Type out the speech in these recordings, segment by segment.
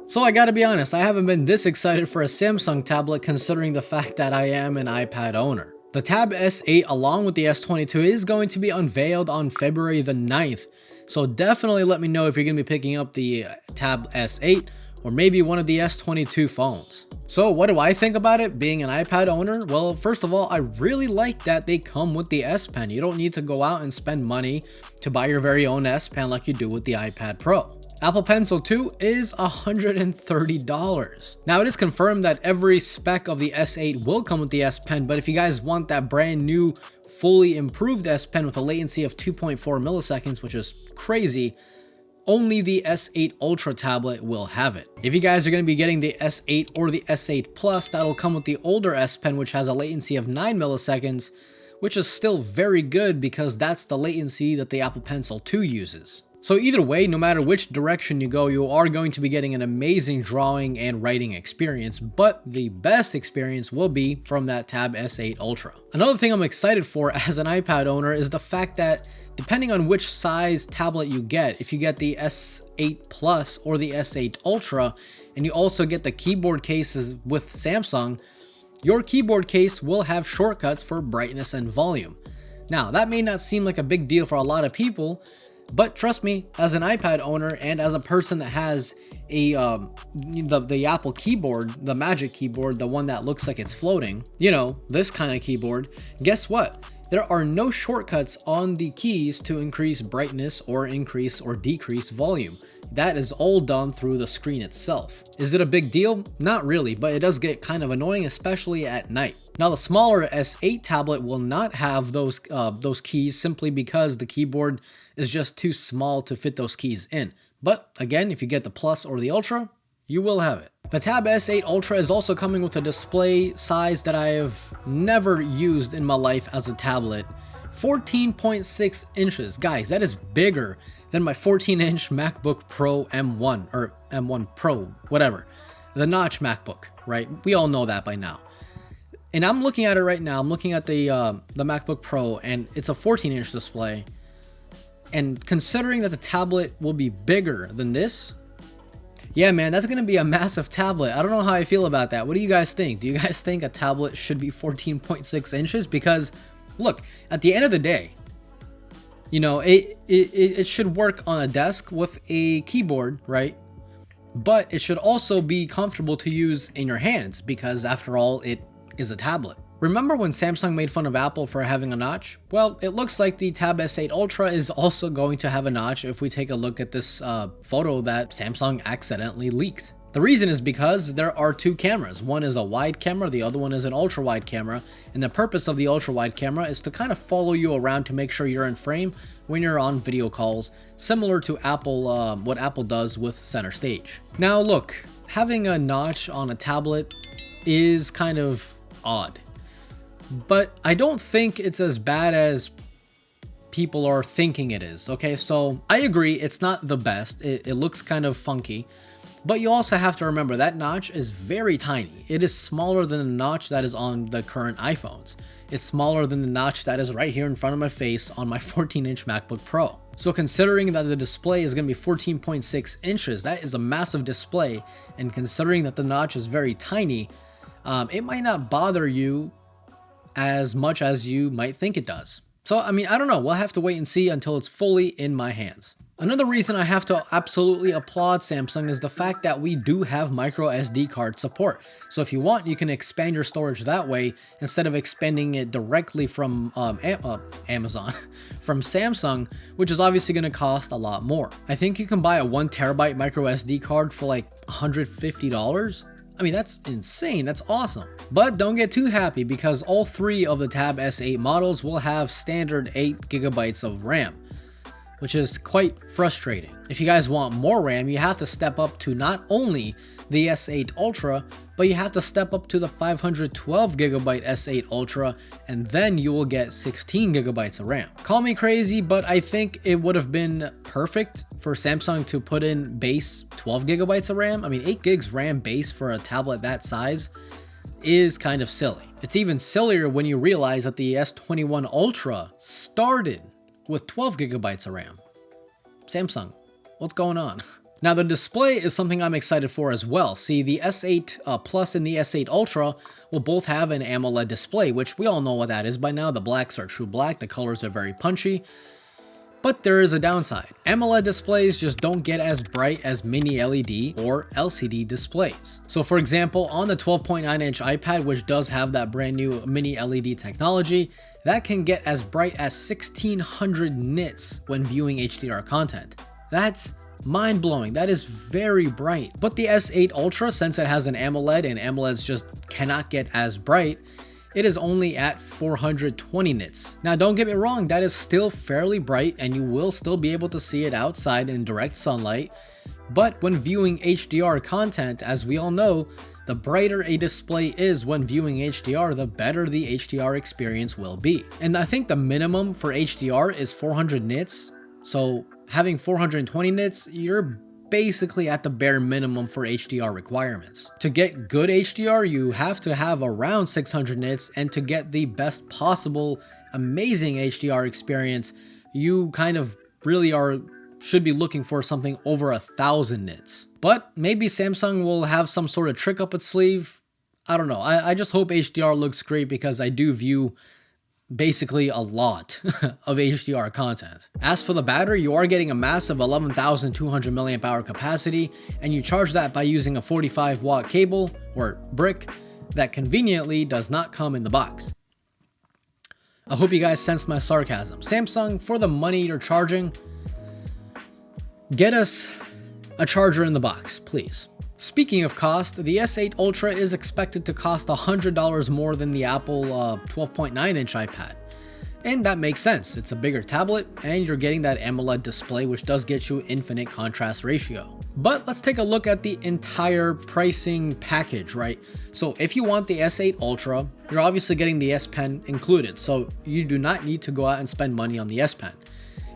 So I gotta be honest, I haven't been this excited for a Samsung tablet considering the fact that I am an iPad owner. The Tab S8 along with the S22 is going to be unveiled on February the 9th, so definitely let me know if you're going to be picking up the Tab S8 or maybe one of the S22 phones. So what do I think about it being an iPad owner? Well, first of all, I really like that they come with the S Pen. You don't need to go out and spend money to buy your very own S Pen like you do with the iPad Pro. Apple Pencil 2 is $130. Now it is confirmed that every spec of the S8 will come with the S Pen, but if you guys want that brand new fully improved S Pen with a latency of 2.4 milliseconds, which is crazy, only the S8 Ultra tablet will have it. If you guys are going to be getting the S8 or the S8 Plus, that'll come with the older S Pen, which has a latency of 9 milliseconds, which is still very good because that's the latency that the Apple Pencil 2 uses. So either way, no matter which direction you go, you are going to be getting an amazing drawing and writing experience, but the best experience will be from that Tab S8 Ultra. Another thing I'm excited for as an iPad owner is the fact that depending on which size tablet you get, if you get the S8 Plus or the S8 Ultra, and you also get the keyboard cases with Samsung, your keyboard case will have shortcuts for brightness and volume. Now, that may not seem like a big deal for a lot of people, but trust me, as an iPad owner and as a person that has a the Apple keyboard, the Magic keyboard, the one that looks like it's floating, you know, this kind of keyboard, guess what? There are no shortcuts on the keys to increase brightness or increase or decrease volume. That is all done through the screen itself. Is it a big deal? Not really, but it does get kind of annoying, especially at night. Now the smaller S8 tablet will not have those keys simply because the keyboard is just too small to fit those keys in. But again, if you get the Plus or the Ultra, you will have it. The Tab S8 Ultra is also coming with a display size that I have never used in my life as a tablet. 14.6 inches. Guys, that is bigger than my 14-inch MacBook Pro M1 or M1 Pro, whatever. The notch MacBook, right? We all know that by now. And I'm looking at it right now. I'm looking at the MacBook Pro, and it's a 14-inch display. And considering that the tablet will be bigger than this, yeah, man, that's going to be a massive tablet. I don't know how I feel about that. What do you guys think? Do you guys think a tablet should be 14.6 inches? Because, look, at the end of the day, you know, it should work on a desk with a keyboard, right? But it should also be comfortable to use in your hands because, after all, it is a tablet. Remember when Samsung made fun of Apple for having a notch? Well, it looks like the Tab S8 Ultra is also going to have a notch if we take a look at this photo that Samsung accidentally leaked. The reason is because there are two cameras. One is a wide camera, the other one is an ultra wide camera, and the purpose of the ultra wide camera is to kind of follow you around to make sure you're in frame when you're on video calls, similar to Apple, what Apple does with Center Stage. Now look, having a notch on a tablet is kind of odd, but I don't think it's as bad as people are thinking it is. Okay, so I agree, it's not the best. It looks kind of funky, but you also have to remember that notch is very tiny. It is smaller than the notch that is on the current iPhones. It's smaller than the notch that is right here in front of my face on my 14-inch MacBook Pro. So considering that the display is going to be 14.6 inches, that is a massive display, and considering that the notch is very tiny, it might not bother you as much as you might think it does. So, I mean, I don't know. We'll have to wait and see until it's fully in my hands. Another reason I have to absolutely applaud Samsung is the fact that we do have micro SD card support. So if you want, you can expand your storage that way instead of expanding it directly from Amazon, from Samsung, which is obviously going to cost a lot more. I think you can buy a 1 terabyte micro SD card for like $150. I mean, that's insane. That's awesome. But don't get too happy because all three of the Tab S8 models will have standard 8 gigabytes of RAM, which is quite frustrating. If you guys want more RAM, you have to step up to not only the S8 Ultra, but you have to step up to the 512 gigabyte S8 Ultra, and then you will get 16 gigabytes of RAM. Call me crazy, but I think it would have been perfect for Samsung to put in base 12 gigabytes of RAM. I mean, 8 gigs RAM base for a tablet that size is kind of silly. It's even sillier when you realize that the S21 Ultra started with 12 gigabytes of RAM. Samsung, what's going on? Now the display is something I'm excited for as well. See, the S8 Plus and the S8 Ultra will both have an AMOLED display, which we all know what that is by now. The blacks are true black, the colors are very punchy. But there is a downside. AMOLED displays just don't get as bright as mini LED or LCD displays. So for example, on the 12.9-inch iPad, which does have that brand new mini LED technology, that can get as bright as 1600 nits when viewing HDR content. That's mind-blowing. That is very bright. But the S8 Ultra, since it has an AMOLED and AMOLEDs just cannot get as bright, it is only at 420 nits. Now don't get me wrong, that is still fairly bright and you will still be able to see it outside in direct sunlight. But when viewing HDR content, as we all know, the brighter a display is when viewing HDR, the better the HDR experience will be. And I think the minimum for HDR is 400 nits. So having 420 nits, you're basically at the bare minimum for HDR requirements. To get good HDR, you have to have around 600 nits, and to get the best possible amazing HDR experience, you kind of really should be looking for something over 1000 nits. But maybe Samsung will have some sort of trick up its sleeve. I don't know. I just hope HDR looks great because I do view basically a lot of HDR content. As for the battery, you are getting a massive 11,200 mAh capacity, and you charge that by using a 45 watt cable or brick that conveniently does not come in the box. I hope you guys sensed my sarcasm. Samsung, for the money you're charging, get us a charger in the box, please. Speaking of cost, the S8 Ultra is expected to cost $100 more than the Apple 12.9-inch iPad. And that makes sense. It's a bigger tablet and you're getting that AMOLED display, which does get you infinite contrast ratio. But let's take a look at the entire pricing package, right? So if you want the S8 Ultra, you're obviously getting the S Pen included. So you do not need to go out and spend money on the S Pen.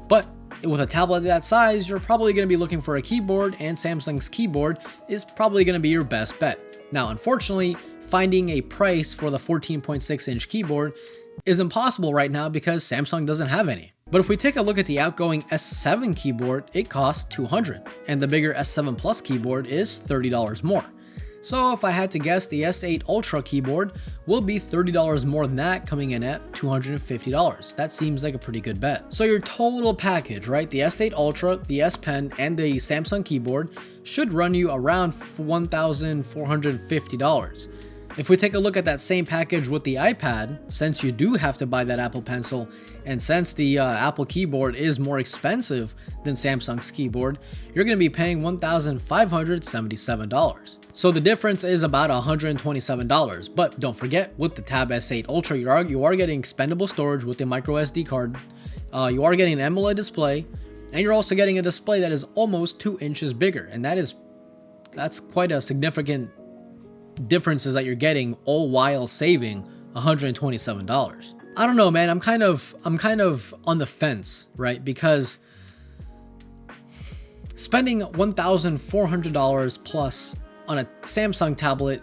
But with a tablet that size, you're probably going to be looking for a keyboard, and Samsung's keyboard is probably going to be your best bet. Now, unfortunately, finding a price for the 14.6-inch keyboard is impossible right now because Samsung doesn't have any. But if we take a look at the outgoing S7 keyboard, it costs $200, and the bigger S7 Plus keyboard is $30 more. So if I had to guess, the S8 Ultra keyboard will be $30 more than that, coming in at $250. That seems like a pretty good bet. So your total package, right? The S8 Ultra, the S Pen, and the Samsung keyboard should run you around $1,450. If we take a look at that same package with the iPad, since you do have to buy that Apple Pencil, and since the Apple keyboard is more expensive than Samsung's keyboard, you're going to be paying $1,577. So the difference is about $127, but don't forget, with the Tab S8 Ultra, you are getting expendable storage with the micro SD card, you are getting an AMOLED display, and you're also getting a display that is almost 2 inches bigger, and that's quite a significant differences that you're getting, all while saving $127. I don't know, man. I'm kind of on the fence, right? Because spending $1,400 plus on a Samsung tablet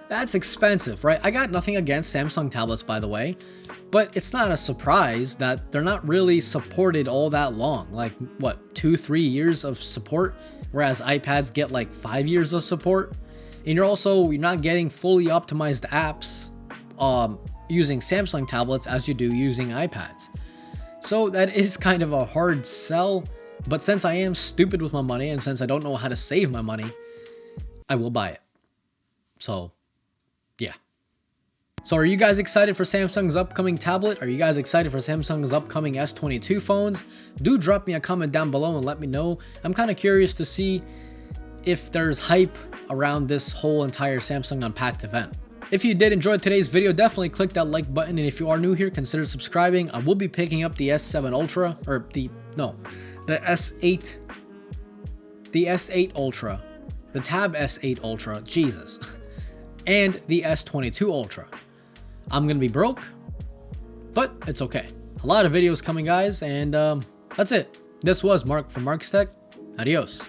that's expensive, right? I got nothing against Samsung tablets, by the way, but it's not a surprise that they're not really supported all that long. Like what, 2-3 years of support, whereas iPads get like 5 years of support. And you're not getting fully optimized apps using Samsung tablets as you do using iPads. So that is kind of a hard sell, but since I am stupid with my money and since I don't know how to save my money, I will buy it. So yeah. So are you guys excited for Samsung's upcoming tablet? Are you guys excited for Samsung's upcoming S22 phones? Do drop me a comment down below and let me know. I'm kind of curious to see if there's hype around this whole entire Samsung Unpacked event. If you did enjoy today's video, definitely click that like button, and if you are new here, consider subscribing. I will be picking up the S7 Ultra, or the S8 Ultra, the Tab S8 Ultra, Jesus, and the S22 Ultra. I'm gonna be broke, but it's okay. A lot of videos coming, guys, and that's it. This was Mark from Mark's Tech. Adios.